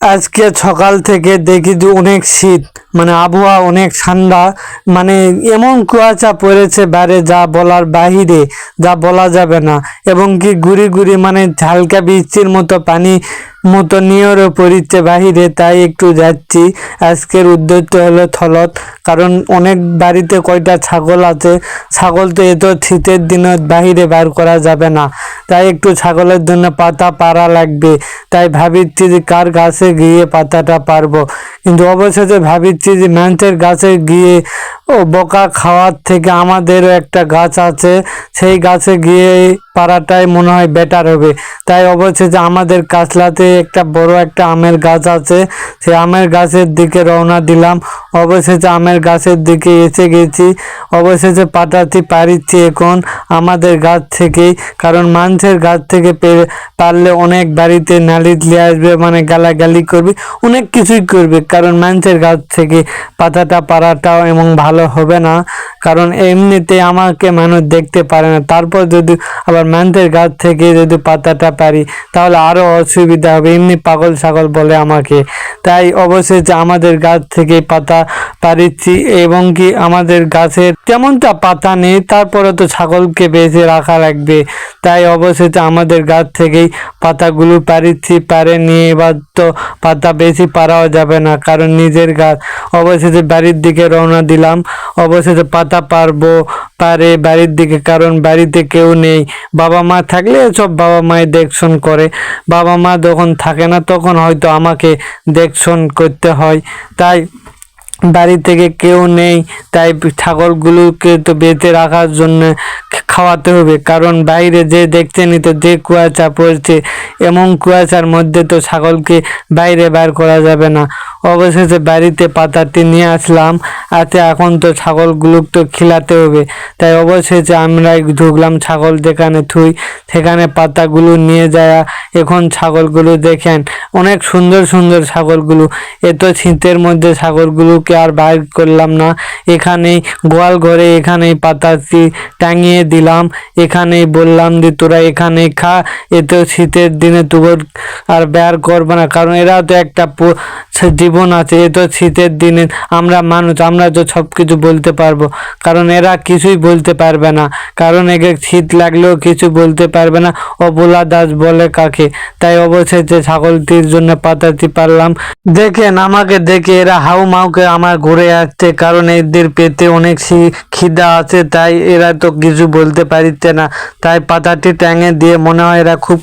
আজকে সকাল থেকে দেখি যে অনেক শীত, মানে আবহাওয়া অনেক ঠান্ডা, মানে এমন কুয়াশা পড়েছে বাইরে যা বলার বাহিরে, যা বলা যাবে না। এবং কি গুড়ি গুড়ি মানে হালকা বৃষ্টির মতো পানি মতো নিয়রও পড়ছে বাহিরে, তাই একটু যাচ্ছি। আজকের উদ্দেশ্য হলো থলত, কারণ অনেক বাড়িতে কয়টা ছাগল আছে, ছাগল তো এত শীতের দিনে বাহিরে বার করা যাবে না, তাই একটু ছাগলের জন্য পাতা পাড়া লাগবে। তাই ভাবিচ্ছি যে কার গাছে গিয়ে পাতাটা পারবো, কিন্তু অবশেষে ভাবিচ্ছি যে মানুষের গাছে গিয়ে বকা খাওয়ার থেকে আমাদেরও একটা গাছ আছে, সেই গাছে গিয়ে পাড়াটাই মনে হয় বেটার হবে। তাই অবশেষে আমাদের কাছলাতে একটা বড় একটা আমের গাছ আছে, সেই আমের গাছের দিকে রওনা দিলাম। অবশেষে আমের গাছের দিকে এসে গেছি। অবশেষে পাতাটি পারিচ্ছি এখন আমাদের গাছ থেকেই, কারণ মানুষের গাছ থেকে পারলে অনেক বাড়িতে নালিশ নিয়ে আসবে, মানে গালাগালি করবে, অনেক কিছুই করবে। কারণ মানুষের গাছ থেকে পাতাটা পাড়াটাও এমন ভালো হবে না, কারণ এমনিতে আমাকে মানুষ দেখতে পারে না, তারপর যদি আবার মানুষের গাছ থেকে যদি পাতাটা পারি তাহলে আরও অসুবিধা হবে, এমনি পাগল ছাগল বলে আমাকে। তাই অবশেষে আমাদের গাছ থেকে পাতা পারিচ্ছি, এবং কি আমাদের গাছের তেমনটা পাতা নেই, তারপরে তো ছাগলকে বেঁচে রাখা লাগবে। তাই অবশেষে আমাদের গাছ থেকেই পাতাগুলো পারিচ্ছি, পারে নিয়ে এবার তো পাতা বেশি পারাও যাবে না, কারণ নিজের গাছ। অবশেষে বাড়ির দিকে রওনা দিলাম। অবশেষে পাতা পারবো পারে বাড়ির দিকে, কারণ বাড়িতে কেউ নেই। বাবা মা থাকলে সব বাবা মায়ের দেখশন করে, বাবা মা যখন থাকে না তখন হয়তো আমাকে দেখশন করতে হয়। তাই বাড়ি থেকে কেউ নেই, তাই ছাগলগুলোকে তো বেঁধে রাখার জন্য খাওয়াতে হবে, কারণ বাইরে যে দেখছেনই তো যে কুয়াশা পড়ছে, এমন কুয়াশার মধ্যে তো ছাগলকে বাইরে বার করা যাবে না। অবশেষে বাড়িতে পাতাটি নিয়ে আসলাম, এখন তো ছাগলগুলোকে তো খিলাতে হবে। তাই অবশেষে আমরা ঢুকলাম ছাগল যেখানে থুই, সেখানে পাতাগুলো নিয়ে যায়। এখন ছাগলগুলো দেখেন অনেক সুন্দর সুন্দর ছাগলগুলো, এত শীতের মধ্যে ছাগলগুলোকে আর বাইর করলাম না, এখানেই গোয়াল ঘরে এখানেই পাতাটি টাঙিয়ে দিলাম। এখানেই বললাম যে তোরা এখানেই খা, এত শীতের দিনে তোর আর বের করবে না, কারণ এরা তো একটা জীবন আছে। এত শীতের দিনে আমরা মানুষ, আমরা তো সব কিছু বলতে পারবো, কারণ এরা কিছুই বলতে পারবে না, কারণ একে শীত লাগলেও কিছু বলতে পারবে না, অবলা দাস বলে কাকে। তাই অবশেষে ছাগলটির জন্য পাতাটি পারলাম। দেখেন আমাকে দেখে এরা হাউ মাউকে আমার ঘুরে আসছে, কারণ এদের পেটে অনেক খিদা আছে, তাই এরা তো কিছু বলতে পারছে না। তাই পাতাটি ট্যাঙে দিয়ে মনে হয় এরা খুব